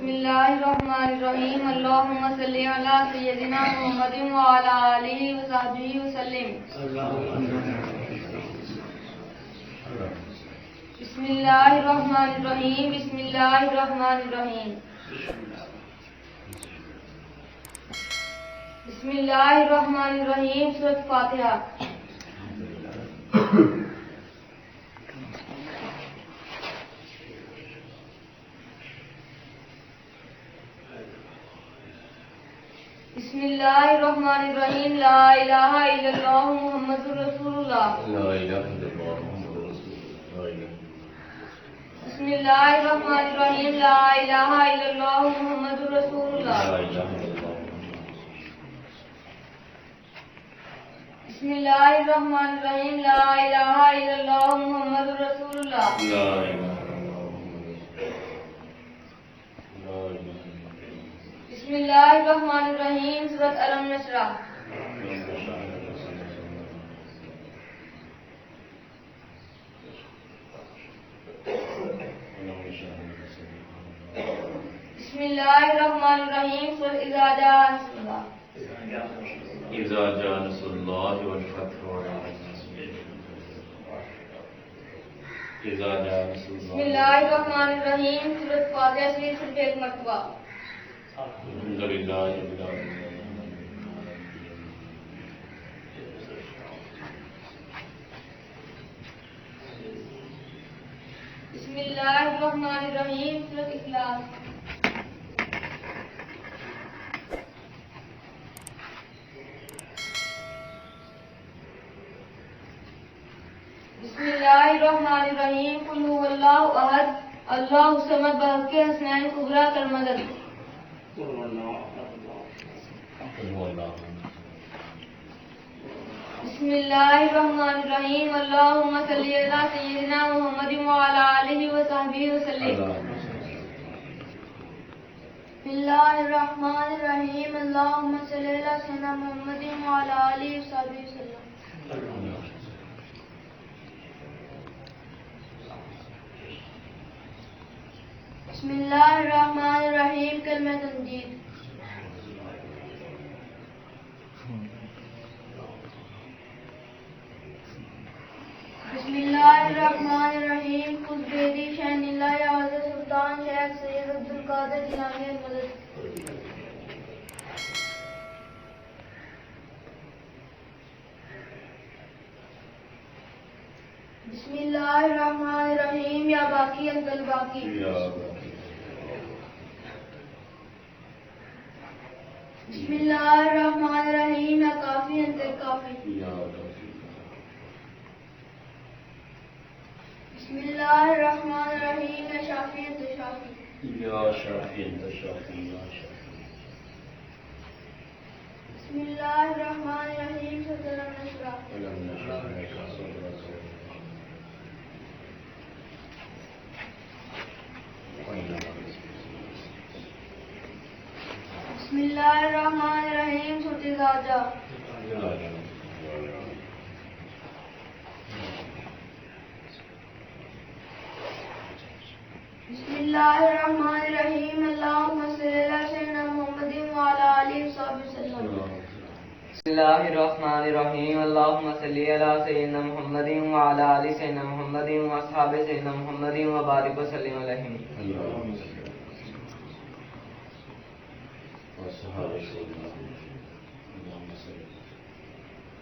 بسم اللہ الرحمن الرحیم اللہم صلی علی سیدنا محمد وعلی آلہ وصحبہ وسلم. بسم اللہ الرحمن الرحیم. بسم اللہ الرحمن الرحیم. بسم اللہ الرحمن الرحیم. سورۃ فاتحہ. بسم اللہ الرحمن الرحیم. لا الہ الا اللہ محمد رسول اللہ. بسم اللہ الرحمن الرحیم. لا الہ الا اللہ محمد رسول اللہ. بسم اللہ الرحمن الرحیم. لا الہ الا اللہ محمد رسول اللہ. بسم اللہ الرحمن الرحیم. سورۃ الم نشرح. بسم اللہ الرحمن الرحیم. سورۃ اذا جاء نصر اللہ. اذا جاء نصر اللہ والفتح اذا جاء نصر اللہ. بسم اللہ الرحمن الرحیم. سورۃ فاتحہ شریف صرف ایک مرتبہ. الحمد للہ رب العالمین. بسم اللہ الرحمن الرحیم. سورۃ اخلاص. بسم اللہ الرحمن الرحیم. قل هو اللہ احد اللہ الصمد بحق حسنین کبریٰ کالمدد. بسم اللہ الرحمن الرحیم. اللہم صلی علی سیدنا محمد وعلی آلہ وصحبہ وسلم. بسم اللہ الرحمن الرحیم. اللہم صلی علی سیدنا محمد وعلی آلہ وصحبہ وسلم. بسم اللہ الرحمن الرحیم. کلمہ تنجید. بسم اللہ الرحمن الرحیم. خذ بیدی شین اللہ یا حضرت سلطان شیخ سید عبدالقادر جیلانی المدد. بسم اللہ الرحمن الرحیم. یا باقی انت الباقی. بسم اللہ الرحمن الرحیم. یا کافی انت الکافی. بسم اللہ الرحمن الرحیم. یا شافی انت شافی. یا شافی انت شافی. یا شافی. بسم اللہ الرحمن الرحیم. سورۃ الم نشرح. الم نشرح لک صدرک. بسم اللہ الرحمن الرحیم. سورۃ اذا جاء. بسم اللہ الرحمن الرحیم. اللہم صلی علی سیدنا محمد وعلی آلہ وصحبہ وسلم. بسم اللہ الرحمن الرحیم. اللہم صلی علی سیدنا محمد وعلی آل سیدنا محمد واصحاب سیدنا محمد وبارک وسلم علیہم.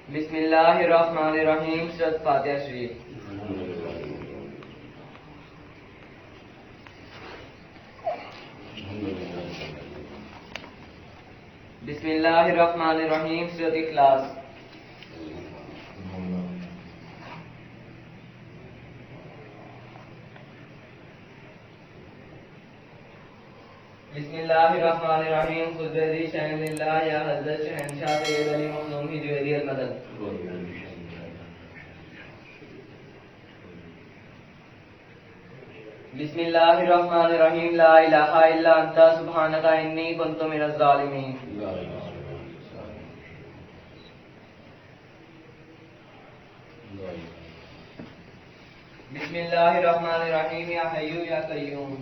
بسم اللہ الرحمن الرحیم. سورۃ فاتحہ شریف. بسم اللہ الرحمن الرحیم. سورۃ اخلاص. بسم اللہ الرحمن الرحیم. خذ بیدی شین اللہ یا حضرت شہنشاہ سید علی مخدوم جویری المدد. بسم اللہ الرحمن الرحیم. لا الہ الا انت سبحانک انی کنت من الظالمین. بسم اللہ الرحمن الرحیم. یا حی یا قیوم.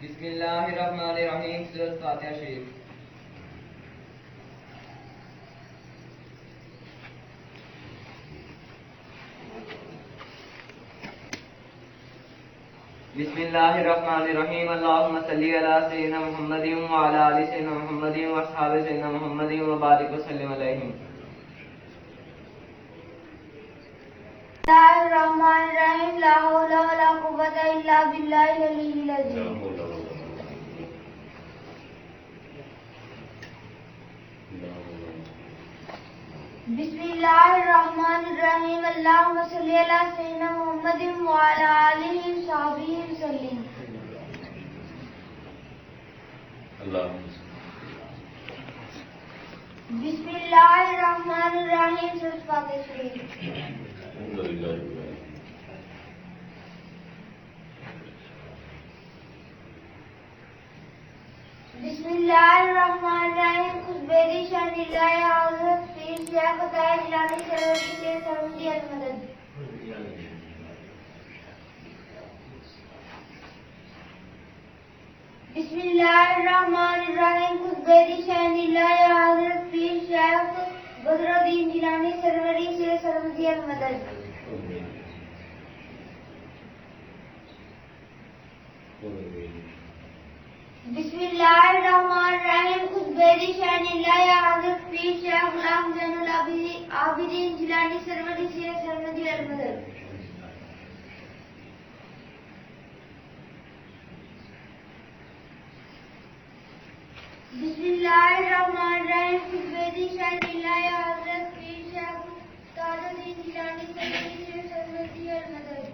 بسم اللہ الرحمن الرحیم سورۃ فاتحہ شریف. بسم اللہ الرحمن الرحیم اللہم صلی علی سیدنا محمد وعلی آل سیدنا محمد واصحاب سیدنا محمد وبارک وسلم علیہم. بسم اللہ الرحمن الرحیم لا حول ولا قوة الا باللہ العلی العظیم. بسم اللہ الرحمن الرحیم اللہم صلی علی سیدنا محمد وعلی آلہ وصحبہ وسلم. بسم اللہ الرحمن الرحیم سورۃ فاتحہ شریف. بسم اللہ الرحمن الرحیم خطبہ شان اللہ حضرت پیر شیخ عطا جیلانی سروری سے سرمدی المدد. بسم اللہ الرحمن الرحیم خطبہ شان اللہ حضرت پیر شیخ بدر الدین جیلانی سروری سے سرمدی المدد. بسم اللہ الرحمن الرحیم خطبہ شان اللہ حضرت پیر شیخ غلام زین العابدین جیلانی سروری سے سرمدی المدد. بسم اللہ الرحمن الرحیم خطبہ شان اللہ حضرت پیر شیخ تاج الدین جیلانی سروری سے سرمدی المدد.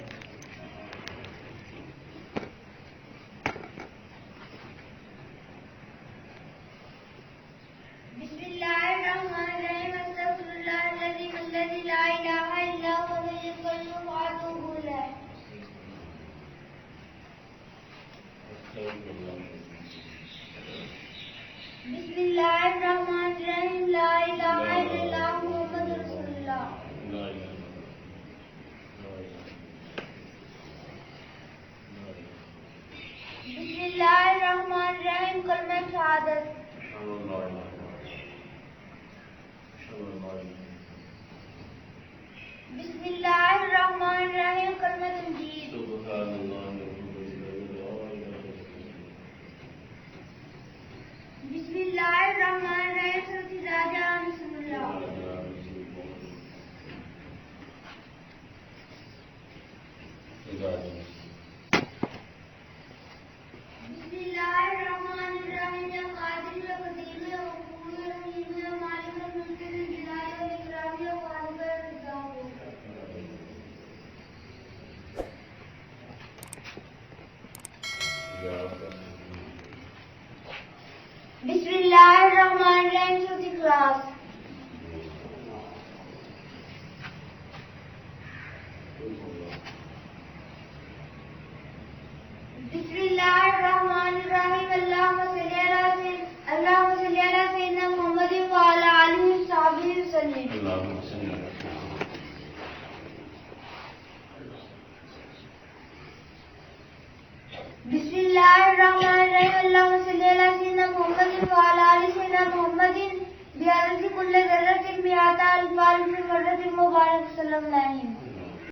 بسم اللہ الرحمن الرحیم استغفر اللہ العظیم الذی لا الہ الا هو الحی القیوم واتوب الیہ. بسم اللہ الرحمن الرحیم لا الہ الا اللہ محمد رسول اللہ. بسم اللہ الرحمن الرحیم کلمہ شہادت. بسم اللہ الرحمن الرحیم کلمہ تمجید. بسم اللہ الرحمن الرحیم سورۃ راجہ بسم اللہ. بسم اللہ الرحمن الرحیم یا قادر یا قدیر یا غفور یا رحیم یا مالک الملک ذی الجلال والاکرام یا خالق الرزاق. بسم اللہ الرحمن الرحیم سورۃ اخلاص. بسم اللہ الرحمن الرحیم اللہم صلی علی سیدنا محمد وعلی آلہ وصحبہ وسلم. بسم اللہ الرحمن الرحیم اللہم صلی علی سیدنا محمد وعلی آل سیدنا محمد بعدد کل ذرۃ مئات الف الف مرۃ مبارک وسلم علیہ.